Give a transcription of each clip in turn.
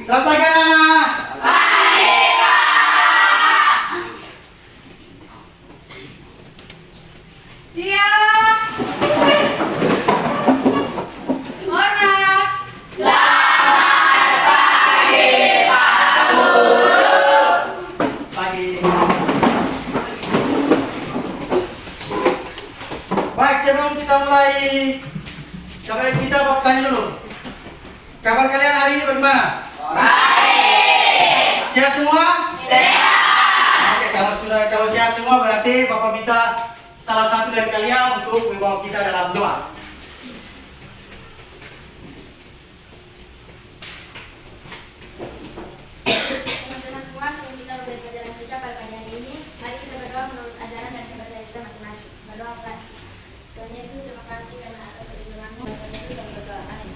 Selamat pagi anak-anak. Pagi, Pak. Siap. Hormat. Selamat pagi, Pak Guru. Pagi. Baik, sebelum kita mulai, coba kita bertanya dulu. Kabar kalian hari ini bagaimana? Baik. Sehat semua? Sehat. Oke, kalau sehat semua berarti Bapak minta salah satu dari kalian untuk membawa kita dalam doa. Teman-teman semua, sebelum kita mulai pelajaran kita pada pagi hari ini, mari kita berdoa menurut ajaran dan kepercayaan kita masing-masing. Berdoa, Pak. Tuhan Yesus, terima kasih karena atas perlindungan-Mu. Tuhan Yesus, kami berdoa. Amin.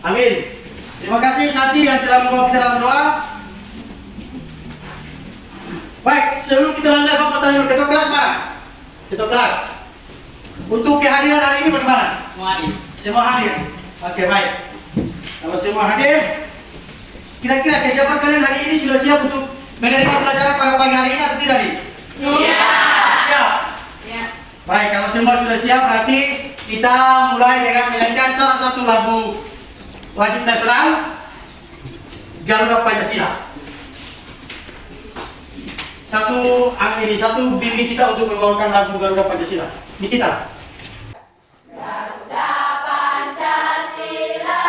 Amin. Terima kasih Santi yang telah membawa kita dalam doa. Baik, sebelum kita lanjut, Bapak tanya dulu, ketua kelas mana? Ketua kelas. Untuk kehadiran hari ini bagaimana? Semua hadir. Oke, baik. Kalau semua hadir, kira-kira kesiapan kalian hari ini sudah siap untuk menerima pelajaran pada pagi hari ini atau tidak nih? Siap. Siap. Siap. Baik, kalau semua sudah siap berarti kita mulai dengan menyanyikan salah satu lagu wajib nasional Garuda Pancasila. Satu bimbing kita untuk membawakan lagu Garuda Pancasila. Ini kita. Garuda Pancasila,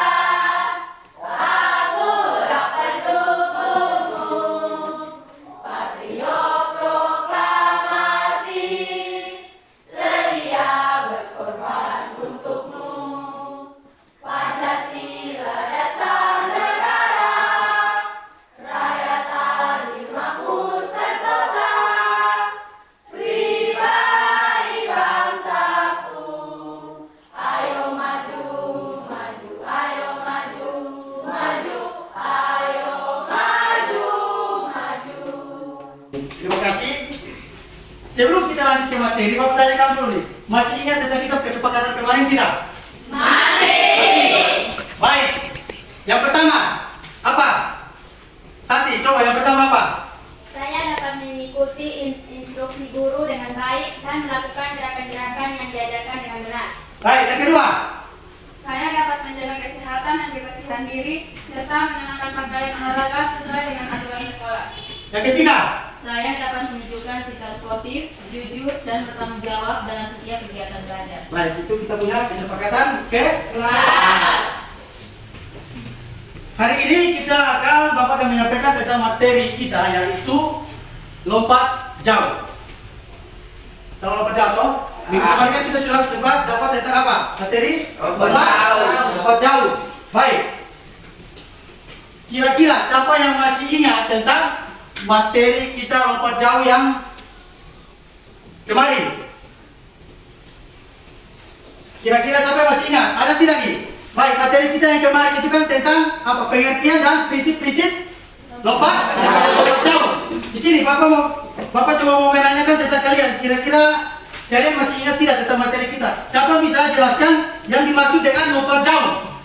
akulah pendukungmu, patriot proklamasi, sedia berkorban untukmu. Pancasila dasar negara, rakyat adil makmur sentosa, pribadi bangsaku. Ayo maju, maju, ayo maju, maju, ayo maju, maju. Terima kasih. Sebelum kita lanjut ke materi, Bapak tanya kamu dulu nih. Masih ingat tentang kita kesepakatan kemarin tidak? Masih. Baik. Yang pertama, apa? Santi, coba yang pertama apa? Saya dapat mengikuti instruksi guru dengan baik dan melakukan gerakan-gerakan yang diajarkan dengan benar. Baik, yang kedua. Saya dapat menjaga kesehatan dan kebersihan diri serta mengenakan pakaian olahraga sesuai dengan aturan sekolah. Yang ketiga. Saya dapat menunjukkan sikap sportif, jujur, dan bertanggung jawab dalam setiap kegiatan belajar. Baik, itu kita punya kesepakatan ke Kelas. hari ini Bapak akan menyampaikan tentang materi kita yaitu lompat jauh. Tahu lompat jauh toh? Minggu kemarin kan kita sudah sempat dapat tentang apa? Materi lompat jauh. Baik. Kira-kira siapa yang masih ingat tentang materi kita lompat jauh yang kemarin? Kira-kira siapa yang masih ingat? Ada tidak nih? Baik, materi kita yang kemarin itu kan tentang apa? Pengertian dan prinsip-prinsip lompat jauh. Di sini Bapak coba mau menanyakan tentang kalian. Kira-kira kalian masih ingat tidak tentang materi kita? Siapa bisa jelaskan yang dimaksud dengan lompat jauh?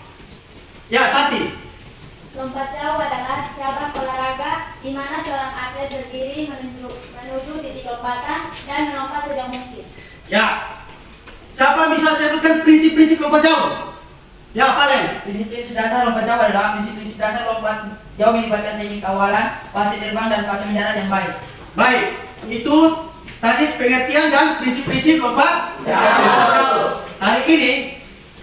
Ya, Santi. Lompat jauh adalah cabang olahraga di mana seorang atlet berdiri menuju titik lompatan dan melompat sejauh mungkin. Ya. Siapa bisa sebutkan prinsip-prinsip lompat jauh? Ya, Valen. Prinsip-prinsip dasar lompat jauh adalah prinsip-prinsip dasar lompat jauh melibatkan teknik awalan, fase terbang, dan fase mendarat yang baik. Baik, itu tadi pengertian dan prinsip-prinsip lompat jauh. Hari ini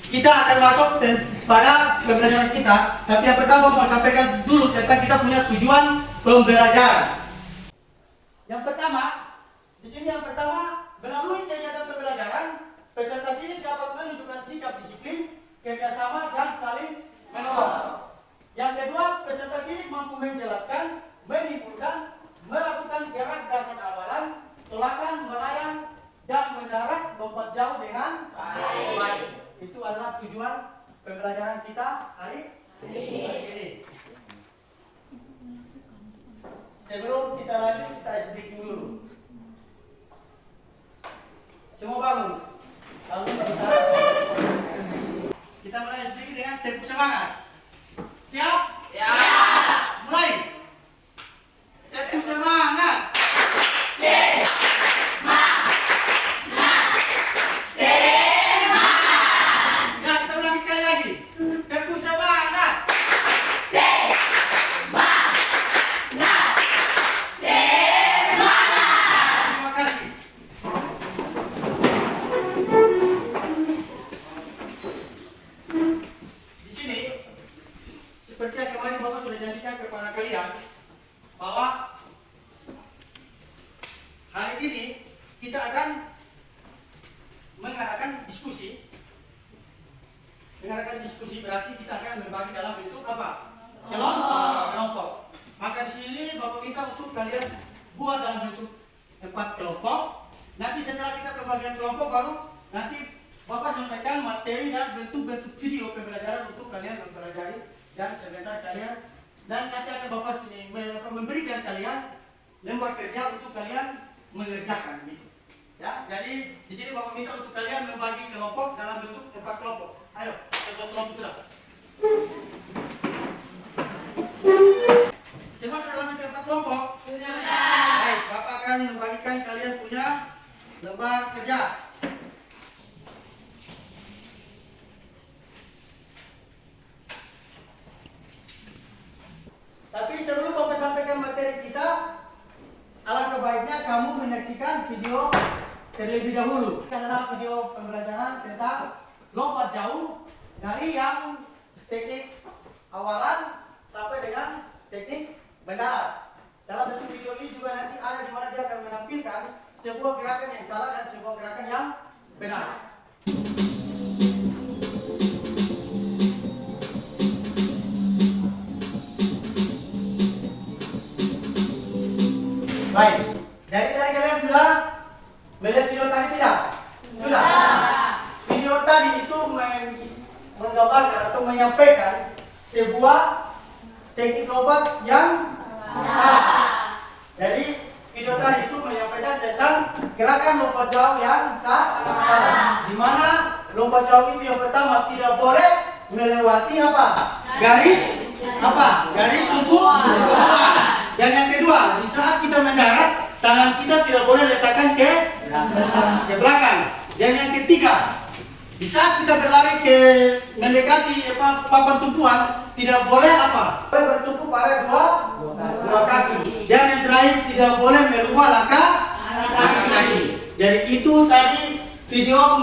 kita akan masuk pada pembelajaran kita. Tapi yang pertama mau sampaikan dulu tentang kita punya tujuan pembelajaran. Yang pertama, di sini yang pertama melalui kegiatan pembelajaran, peserta didik dapat menunjukkan sikap disiplin, kerjasama, dan saling menolong. Yang kedua, peserta didik mampu menjelaskan, menyimpulkan, melakukan gerak dasar awalan, tolakan, melayang, dan mendarat lompat jauh dengan baik. Itu adalah tujuan pembelajaran kita hari ini. Sebelum kita lanjut, kita ice breaking dulu. Semua bangun. Lalu kita mulai ice breaking dengan tepuk semangat. Siap? Siap. seperti yang kemarin Bapak sudah janjikan kepada kalian bahwa hari ini kita akan mengadakan diskusi. Mengadakan diskusi berarti kita akan berbagi dalam bentuk apa? Kelompok. Maka di sini Bapak minta untuk kalian buat dalam bentuk 4 kelompok. Nanti setelah kita pembagian kelompok baru nanti Bapak sampaikan materi dan bentuk-bentuk video pembelajaran untuk kalian mempelajari dan sebentar kalian dan nanti akan Bapak memberikan kalian lembar kerja untuk kalian mengerjakan gitu. Ya, jadi di sini Bapak minta untuk kalian membagi kelompok dalam bentuk 4 kelompok. Ayo, kelompok sudah. Semua sudah dalam bentuk 4 kelompok? Sudah. Baik, Bapak akan membagikan kalian punya lembar kerja. Tapi sebelum Bapak sampaikan materi kita, alangkah baiknya kamu menyaksikan video terlebih dahulu. Ini adalah video pembelajaran tentang lompat jauh dari yang teknik awalan sampai dengan teknik mendarat. Dalam bentuk video ini juga nanti ada di mana dia akan menampilkan sebuah gerakan yang salah dan sebuah gerakan yang benar. Baik, dari kalian sudah melihat video tadi tidak? Sudah. Video tadi itu menggambarkan atau menyampaikan sebuah teknik lompat yang salah. Jadi video tadi itu menyampaikan tentang gerakan lompat jauh yang salah. Di mana lompat jauh itu yang pertama tidak boleh melewati apa? Garis apa? Garis tumpuan. Dan yang kedua, di saat kita mendarat, tangan kita tidak boleh letakkan ke belakang. Dan yang ketiga, di saat kita berlari ke mendekati papan tumpuan, tidak boleh apa? Boleh bertumpu pada dua kaki. Dan yang terakhir, tidak boleh merubah langkah kaki. Jadi itu tadi video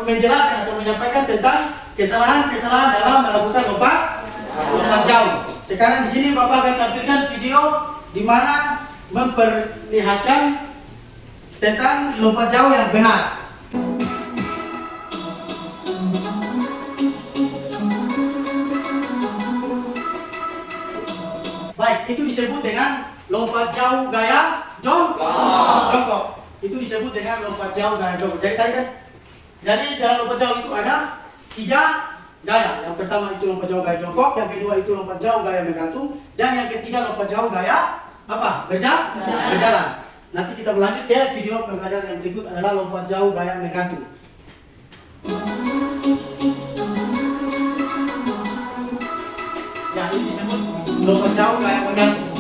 menjelaskan atau menyampaikan tentang kesalahan-kesalahan dalam melakukan lompat jauh. Sekarang di sini Bapak akan tampilkan video di mana memperlihatkan tentang lompat jauh yang benar. Baik, itu disebut dengan lompat jauh gaya jongkok. Itu disebut dengan lompat jauh gaya jongkok. Jadi dalam lompat jauh itu ada 3 gaya. Yang pertama itu lompat jauh gaya jongkok, yang kedua itu lompat jauh gaya menggantung, dan yang ketiga lompat jauh gaya apa? Berjalan. Nanti kita berlanjut ke video pembelajaran yang berikut adalah lompat jauh gaya menggantung. Ya, ini disebut lompat jauh gaya menggantung.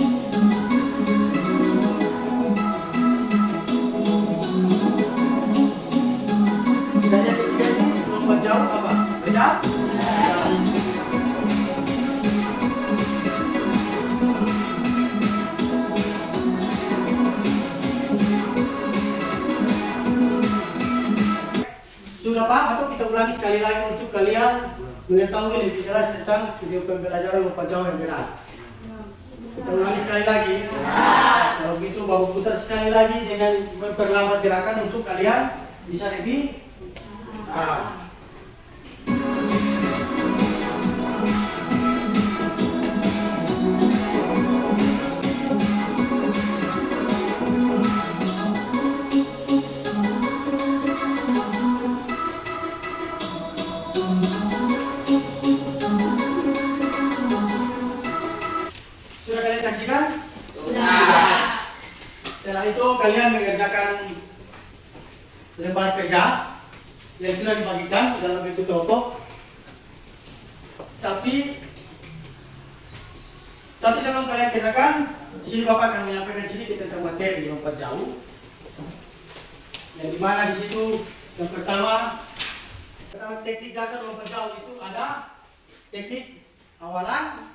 Dan yang ketiga ini lompat jauh apa? Berjalan. Sudah paham atau kita ulangi sekali lagi untuk kalian mengetahui lebih jelas tentang video pembelajaran lompat jauh yang benar. Kita ulangi sekali lagi. Kalau begitu Bapak putar sekali lagi dengan memperlambat gerakan untuk kalian bisa lebih paham. Sudah kalian saksikan? Sudah. Setelah itu kalian mengerjakan lembar kerja yang sudah dibagikan dalam bentuk kelompok. Tapi sebelum kalian kerjakan, di sini Bapak akan menyampaikan sedikit tentang materi lompat jauh. Yang dimana di situ yang pertama teknik dasar lompat jauh itu ada teknik awalan,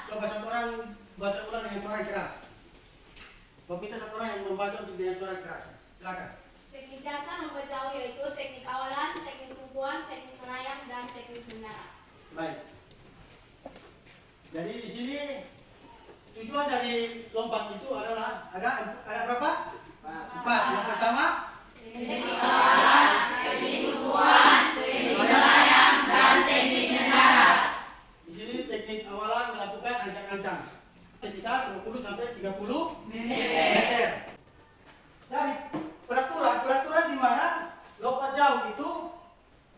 coba satu orang baca ulang dengan suara keras. Bapak minta satu orang yang membaca untuk dengan suara keras. Silakan. Teknik dasar lompat jauh yaitu teknik awalan, teknik tumpuan, teknik melayang, dan teknik mendarat. Baik. Jadi di sini tujuan dari lompat itu adalah ada berapa? 4. Yang pertama, Teknik awalan, teknik tumpuan, teknik melayang, dan teknik mendarat. di sini teknik awalan melakukan ancang-ancang sekitar 20 sampai 30 meter. Jadi peraturan di mana lompat jauh itu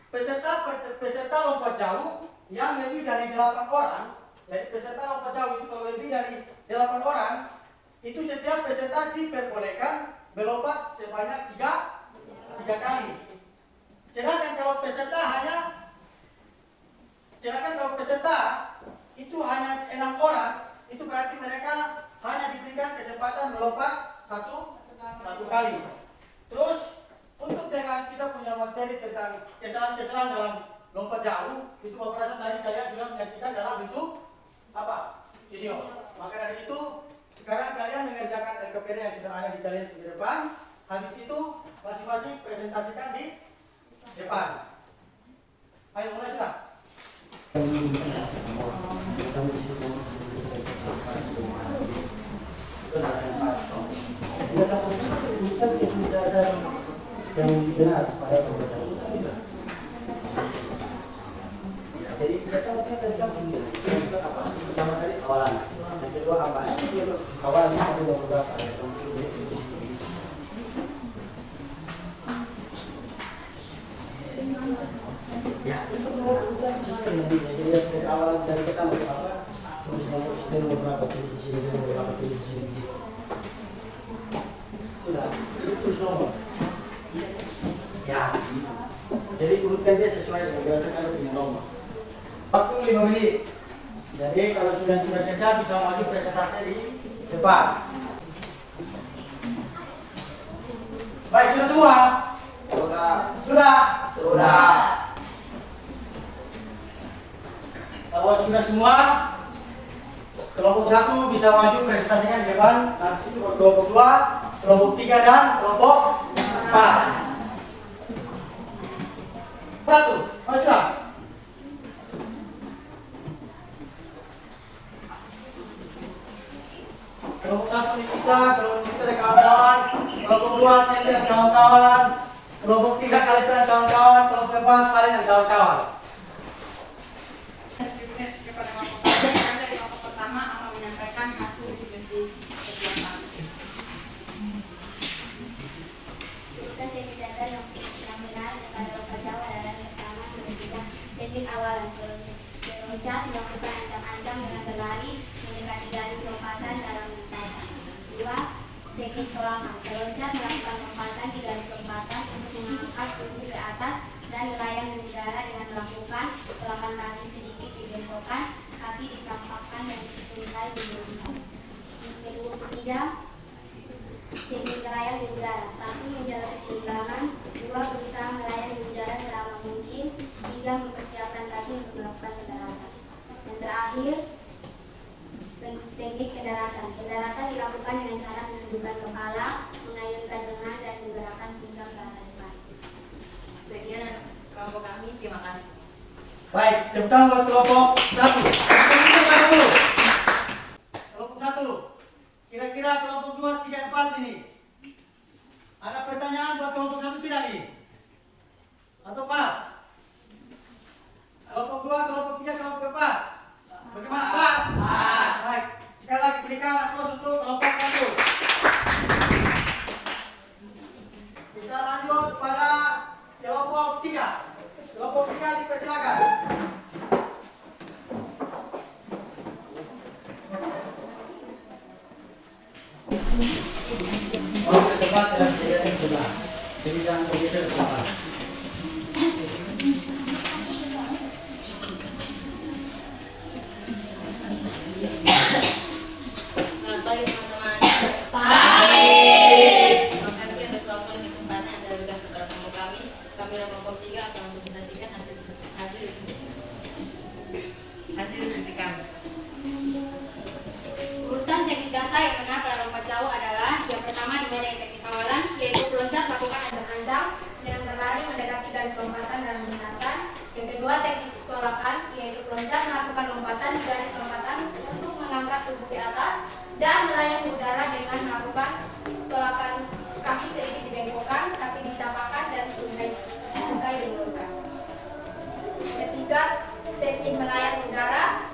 peserta lompat jauh yang lebih dari 8 orang. Jadi peserta lompat jauh itu kalau lebih dari 8 orang, itu setiap peserta diperbolehkan melompat sebanyak 3 kali. Sedangkan kalau peserta itu hanya 6 orang, itu berarti mereka hanya diberikan kesempatan melompat satu kali. Terus untuk dengan kita punya materi tentang kesalahan-kesalahan dalam lompat jauh, itu Bapak rasa tadi kalian sudah menyaksikan dalam bentuk apa? Video. Maka dari itu sekarang kalian mengerjakan LKPD yang sudah ada di kalian di depan. Habis itu masing-masing presentasikan di depan. Ayo mulai sudah. Yang benar pada pembaca. Jadi kita tahu tadi apa? Pertama tadi awalan. Yang kedua apa? Awalan itu beberapa. Ya, itu jadi dari awalan dari pertama apa? Terus beberapa di sini, beberapa di sini. Sudah, itu terus nomor. Ya, jadi urutkan dia sesuai dengan berdasarkan punya nomor. Waktu 5 menit. Jadi kalau sudah kerja bisa maju presentasi di depan. Baik, sudah semua? Sudah. Kalau sudah semua, kelompok 1 bisa maju presentasikan di depan. Nanti itu kelompok 2, kelompok 3 dan kelompok 4. 1, maju sudah. Kelompok 1 ini kita, kelompok kita ada kawan-kawan, kelompok 2 Cece dan kawan-kawan, kelompok 3 Kalista dan kawan-kawan, kelompok 4 kalian dan kawan-kawan. Kepada kelompok pertama, dari kelompok pertama akan menyampaikan hasil diskusi kegiatan. Urutan teknik dasar yang benar pada lompat jauh adalah yang pertama menunjukkan teknik awalan meloncat, melakukan ancang-ancang dengan berlari, mendekati garis lompatan dalam lintasan. 2. Teknik tolakan meloncat, melakukan lompatan di garis lompatan untuk mengangkat tubuh ke atas dan melayang di udara dengan melakukan tolakan kaki sedikit dibengkokkan, kaki ditampakkan dan tungkai diluruskan. Ketiga, teknik melayang di udara. 1. Menjaga keseimbangan. 2. Berusaha melayang di udara selama mungkin. 3. Mempersiapkan kaki untuk melakukan pendaratan. Dan terakhir, teknik pendaratan. Pendaratan dilakukan dengan cara menundukkan kepala, mengayunkan lengan, dan menggerakkan pinggang ke arah depan. Sekian kelompok kami, terima kasih. Baik, tepuk tangan buat kelompok 1. Kelompok 1. Kira-kira kelompok 2, 3, 4 ini. Ada pertanyaan buat kelompok 1 tidak nih? Atau pas? Kelompok 2, kelompok 3, kelompok 4. Bagaimana pas? Baik, sekali lagi berikan aplaus untuk kelompok 1. Kita lanjut pada kelompok 3. Kelompok 3 dipersilakan. Oh, ke depan dan saya di sebelah. Jadi jangan bergeser ke belakang. Selamat pagi teman-teman. Terima kasih atas waktu dan kesempatan yang Anda berikan kepada kelompok kami. Kami dari kelompok 3 akan mempresentasikan hasil diskusi kami. Urutan teknik dasar yang benar pada lompat jauh adalah yang pertama dimulai dari teknik awalan, yaitu meloncat, lakukan ancang-ancang garis lompatan dan lintasan. Yang kedua teknik tolakan, yaitu peloncat melakukan lompatan di garis lompatan untuk mengangkat tubuh ke atas dan melayang di udara dengan melakukan tolakan kaki sedikit dibengkokkan tapi ditapakkan dan tungkai diluruskan. Ketiga, teknik melayang di udara.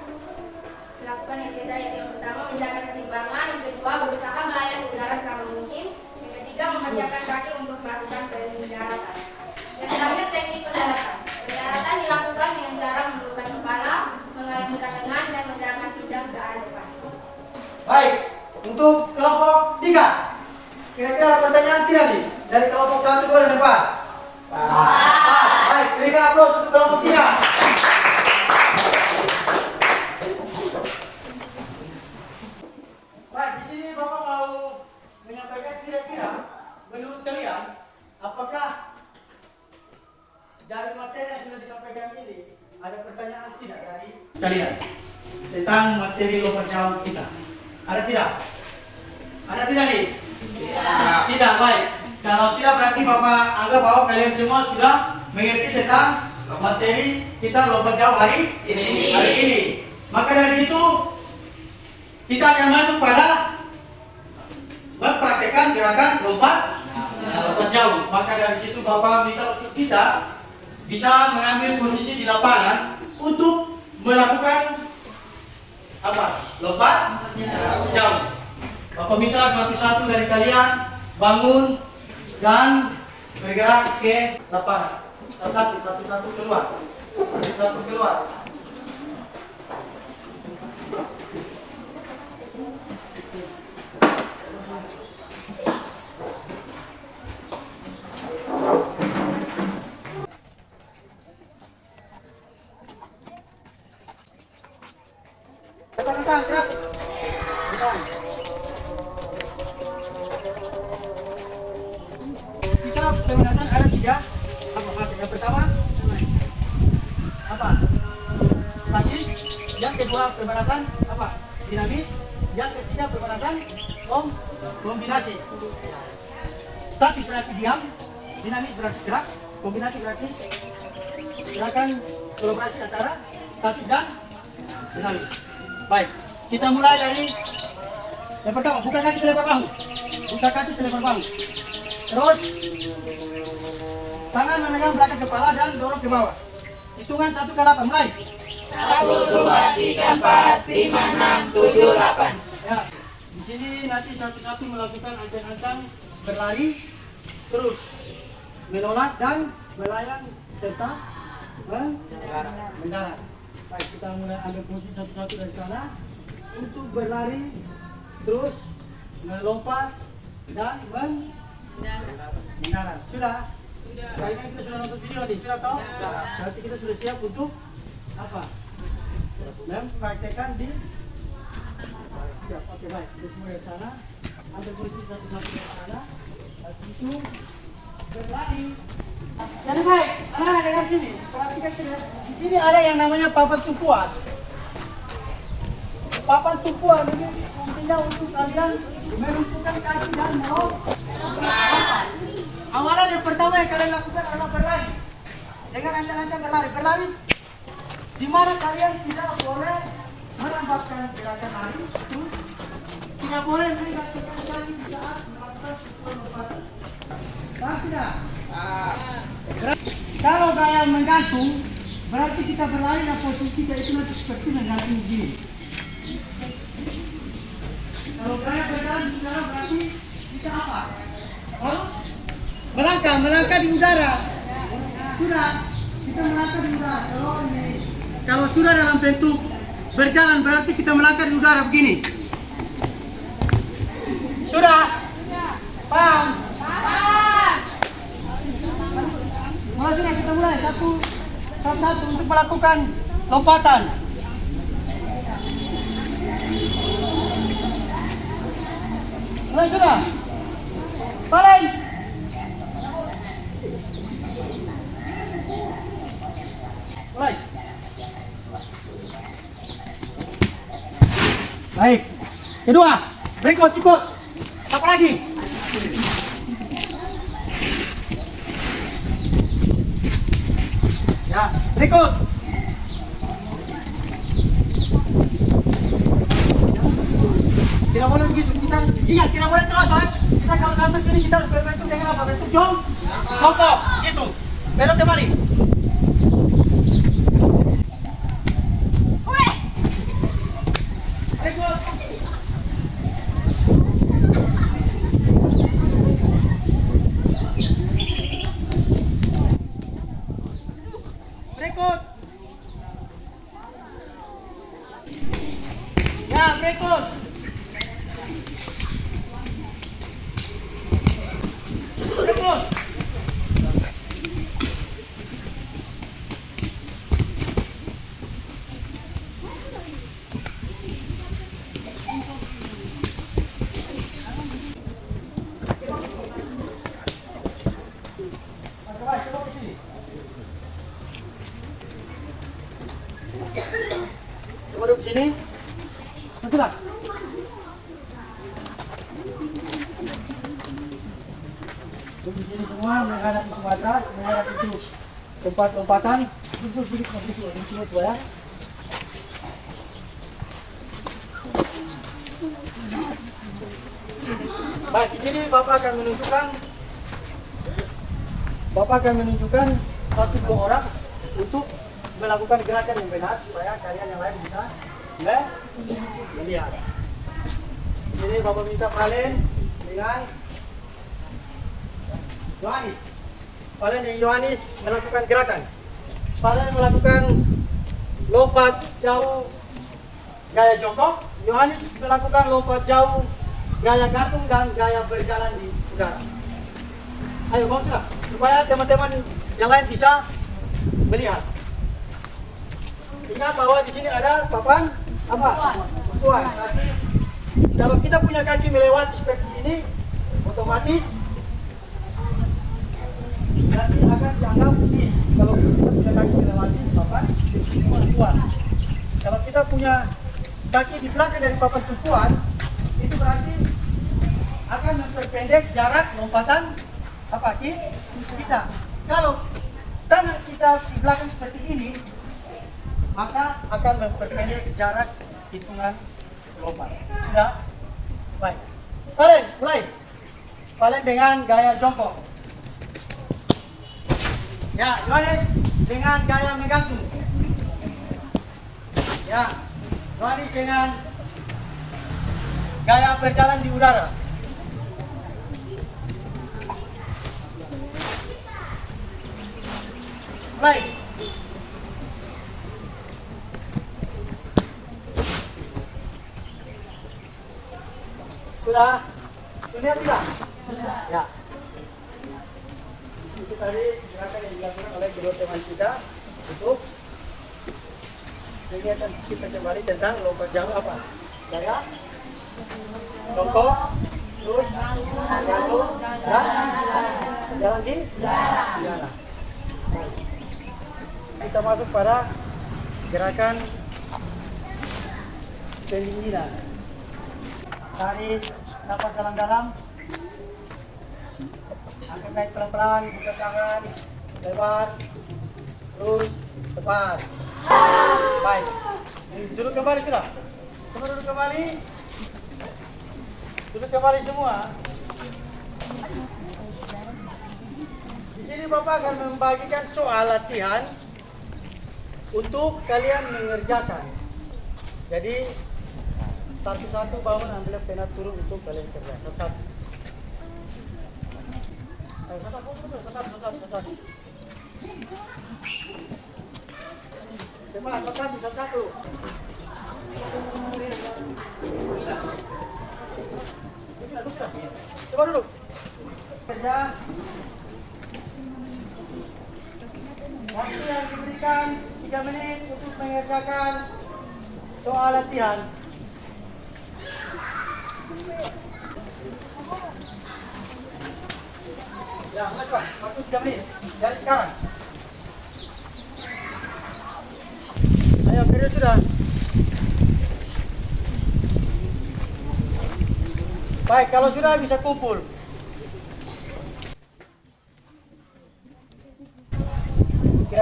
Lakukan yang tidak, yaitu yang pertama menjaga keseimbangan, yang kedua berusaha melayang di udara selama mungkin, yang ketiga mempersiapkan kaki untuk melakukan pendaratan. Yang terakhir teknik pendaratan. Pendaratan dilakukan dengan cara menundukkan kepala, mengayunkan lengan dan menggerakkan pinggang ke arah depan. Baik, untuk kelompok 3. Kira-kira ada pertanyaan tidak nih? Dari kelompok 1, 2, dan 4. Baik, berikan aplaus untuk kelompok 3. Baik, di sini Bapak mau menyampaikan kira-kira menurut kalian apakah dari materi yang sudah disampaikan ini ada pertanyaan tidak dari kalian tentang materi lompat jauh kita? Ada tidak? Ada tidak nih? Tidak, baik. Kalau tidak berarti Bapak anggap bahwa kalian semua sudah mengerti tentang materi kita lompat jauh hari ini. Maka dari itu kita akan masuk pada mempraktekkan gerakan lompat jauh. Maka dari situ Bapak minta untuk kita bisa mengambil posisi di lapangan untuk melakukan apa? Lompat jauh. Bapak minta satu-satu dari kalian bangun dan bergerak ke lapangan. Satu-satu keluar. Satu-satu keluar. Datang, gerak. Datang. Kita pemanasan ada 3. Apa? Yang pertama apa? Statis. Yang kedua pemanasan apa? Dinamis. Yang ketiga pemanasan kombinasi. Statis berarti diam, dinamis berarti gerak, kombinasi berarti gerakan kolaborasi antara statis dan dinamis. Baik, kita mulai dari yang pertama, buka kaki selebar bahu. Buka kaki selebar bahu. Terus tangan memegang belakang kepala dan dorong ke bawah. Hitungan 1 ke 8, mulai. 1, 2, 3, 4, 5, 6, 7, 8. Ya, di sini nanti satu-satu melakukan ancang-ancang berlari, terus menolak dan melayang serta mendarat. Baik, kita mulai ambil posisi satu-satu dari sana untuk berlari, terus melompat dan mendarat. Sudah? Kayaknya kita sudah nonton video nih, sudah tahu? Berarti kita sudah siap untuk apa? Mempraktekkan di siap. Oke, baik. Kita semua dari sana. Ambil posisi satu-satu dari sana. Habis itu berlari. Jadi baik, anak-anak dengar sini. Perhatikan sini. Di sini ada yang namanya papan tumpuan. Papan tumpuan ini fungsinya untuk kalian melumpuhkan kaki dan melompat. Amalan yang pertama yang kalian lakukan adalah berlari. Dengan ancang-ancang berlari. Berlari di mana kalian tidak boleh melambatkan gerakan lari. Tidak boleh meninggalkan kaki di saat melakukan lompatan. Paham tidak? Kalau gaya menggantung, berarti kita berlari dan posisi itu nanti seperti menggantung begini. Kalau gaya berjalan sekarang berarti kita apa? Harus melangkah di udara. Sudah, kita melangkah di udara. Kalau sudah dalam bentuk berjalan berarti kita melangkah di udara begini. Sudah? Paham? Mulai sudah, kita mulai satu untuk melakukan lompatan. Mulai sudah? Paling. Mulai. Baik. Kedua, berikut ikut. Apa lagi? Ya, berikut. Tidak boleh begitu. Kita ingat, tidak boleh terus. Kita kalau sampai sini kita harus berbentuk dengan apa? Bentuk jongkok. Itu. Belok kembali. Berikut. Berikut. Ya, berikut. Berikut. Coba duduk sini. Betul. Duduk di sini semua, menghadap itu atas, menghadap itu tempat lompatan. Duduk sini, di sini semua ya. Baik, di sini Bapak akan menunjukkan satu dua orang untuk melakukan gerakan yang benar supaya kalian yang lain bisa melihat. Di sini Bapak minta Valen dengan Yohanes. Valen dan Yohanes melakukan gerakan. Valen melakukan lompat jauh gaya jongkok. Yohanes melakukan lompat jauh gaya gantung dan gaya berjalan di udara. Ayo bawa supaya teman-teman yang lain bisa melihat. Ingat bahwa di sini ada papan apa? Tumpuan. Nanti kalau kita punya kaki melewati seperti ini, otomatis nanti akan dianggap miss. Kalau kita punya kaki melewati papan tumpuan. Kalau kita punya kaki di belakang dari papan tumpuan, itu berarti akan memperpendek jarak lompatan apa kita. Kalau tangan kita di belakang seperti ini, maka akan memperpendek jarak hitungan lompat. Sudah? Baik. Valen, mulai. Valen dengan gaya jongkok. Ya, Yohanes dengan gaya menggantung. Ya, Yohanes dengan gaya berjalan di udara. Mulai. Sudah? Sudah tidak? Sudah. Ya. Itu tadi gerakan yang dilakukan oleh kedua teman kita untuk kegiatan kita kembali tentang lompat jauh apa? Gaya jongkok, terus jatuh, dan jalan di jalan. Kita masuk pada gerakan pendinginan. Tarik nafas dalam-dalam, angkat naik pelan-pelan, buka tangan, lebar, terus tepat. Baik, duduk kembali sudah. Semua duduk kembali. Duduk kembali semua. Di sini Bapak akan membagikan soal latihan untuk kalian mengerjakan. Jadi satu-satu bangun, ambil pena turun untuk kalian kerja. Satu-satu. Satu-satu. Cepat, satu-satu. Coba duduk. Kerja. Waktu yang diberikan 3 menit untuk mengerjakan soal latihan. Ya, coba. Waktu 3 menit. Dari sekarang. Ayo, kerja sudah. Baik, kalau sudah bisa kumpul.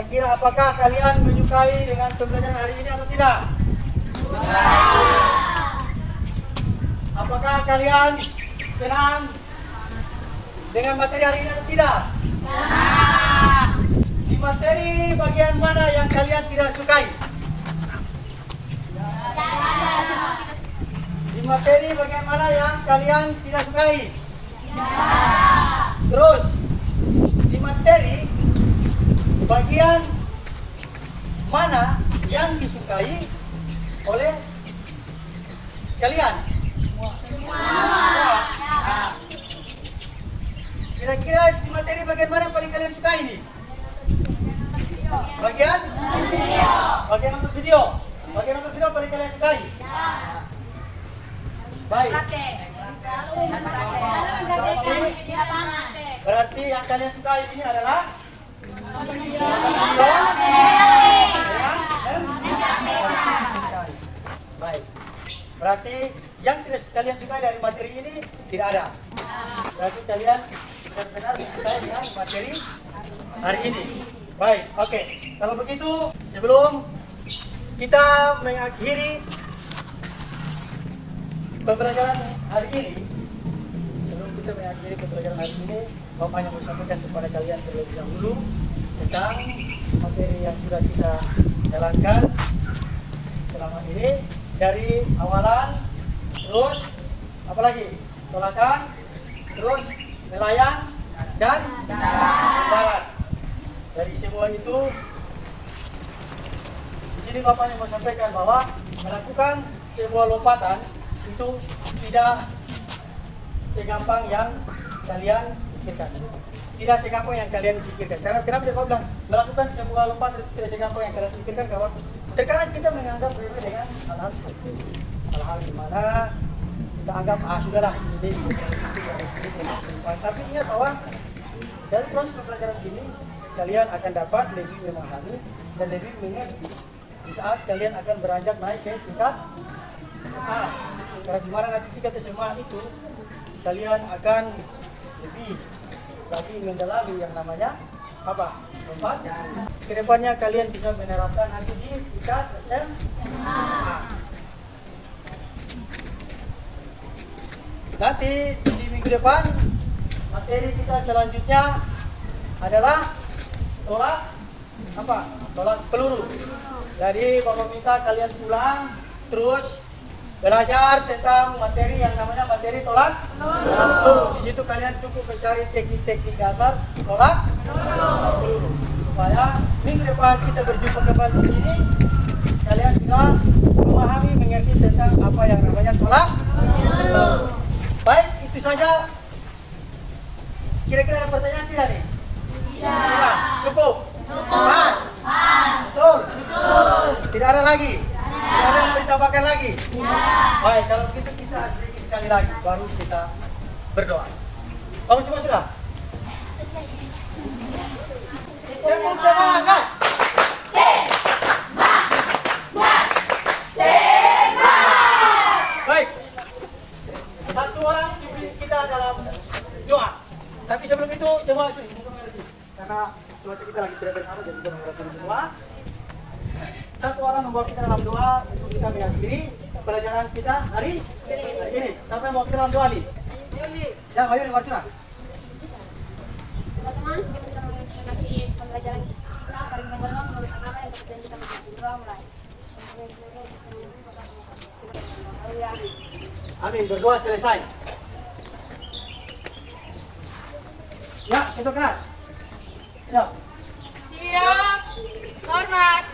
Kira-kira apakah kalian menyukai dengan pembelajaran hari ini atau tidak? Apakah kalian senang dengan materi hari ini atau tidak? Di materi bagian mana yang kalian tidak sukai? Di materi bagian mana yang kalian tidak sukai? Terus di materi bagian mana yang disukai oleh kalian? Kira-kira di materi bagian mana yang paling kalian sukai ini? Bagian nonton video. Bagian nonton video paling kalian sukai? Baik. Berarti yang kalian sukai ini adalah baik. Berarti yang tidak kalian sukai dari materi ini tidak ada. Berarti kalian benar-benar suka dengan materi hari ini. Baik, oke. Kalau begitu, sebelum kita mengakhiri pembelajaran hari ini, Bapak hanya mau sampaikan kepada kalian terlebih dahulu tentang materi yang sudah kita jalankan selama ini, dari awalan, terus apalagi tolakan, terus nelayan dan darat. Dari semua itu, di sini Bapak hanya mau sampaikan bahwa melakukan sebuah lompatan itu tidak segampang yang kalian pikirkan. Tidak segampang yang kalian pikirkan. Karena kenapa saya bilang melakukan sebuah lompatan itu tidak segampang yang kalian pikirkan, kawan? Terkadang kita menganggap remeh dengan hal-hal seperti ini. Hal-hal di mana kita anggap sudahlah ini. Tapi ingat bahwa dari proses pembelajaran ini kalian akan dapat lebih memahami dan lebih mengerti di saat kalian akan beranjak naik ke tingkat SMA. Karena di mana nanti tingkat SMA itu kalian akan lebih lagi mendalami yang namanya apa? Lompatan. Kedepannya kalian bisa menerapkan nanti di tingkat SMA. Nanti di minggu depan materi kita selanjutnya adalah tolak peluru. Jadi Bapak minta kalian pulang terus belajar tentang materi yang namanya materi tolak peluru. Di situ kalian cukup mencari teknik-teknik dasar tolak peluru. Supaya minggu depan kita berjumpa kembali di sini, kalian sudah memahami, mengerti tentang apa yang namanya tolak peluru. Baik, itu saja. Kira-kira ada pertanyaan tidak nih? Tidak. Cukup? Pas? Betul? Tidak ada lagi? Tidak ada yang mau ditambahkan lagi? Baik, kalau begitu kita sedikit sekali lagi, baru kita berdoa. Kamu semua sudah? Tepuk semangat! Baik. Satu orang kita dalam doa. Tapi sebelum itu semua karena cuaca kita lagi tidak bersama, jadi kita menghadap semua. Satu orang membawa kita dalam doa untuk kita mengakhiri pelajaran kita hari ini. Siapa yang mau kita dalam doa nih? Ya, ayo nih Marcuna. Teman-teman, sebelum kita mengakhiri pembelajaran kita, mari kita berdoa menurut agama yang seperti yang kita berdoa mulai. Amin, berdoa selesai. Ya, itu keras. Siap. Siap. Hormat.